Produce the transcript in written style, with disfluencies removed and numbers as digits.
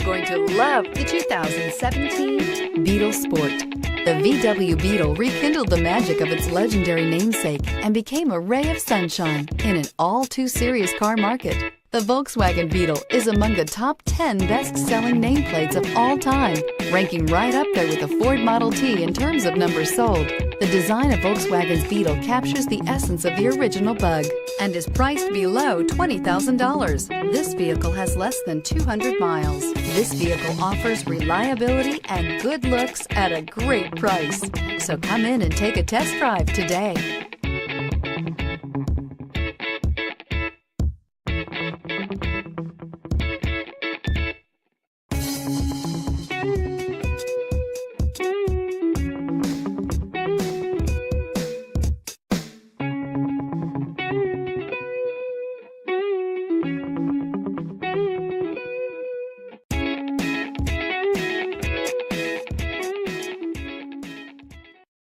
going to love the 2017 Beetle Sport. The VW Beetle rekindled the magic of its legendary namesake and became a ray of sunshine in an all-too-serious car market. The Volkswagen Beetle is among the top 10 best-selling nameplates of all time, ranking right up there with the Ford Model T in terms of numbers sold. The design of Volkswagen's Beetle captures the essence of the original bug and is priced below $20,000. This vehicle has less than 200 miles. This vehicle offers reliability and good looks at a great price. So come in and take a test drive today.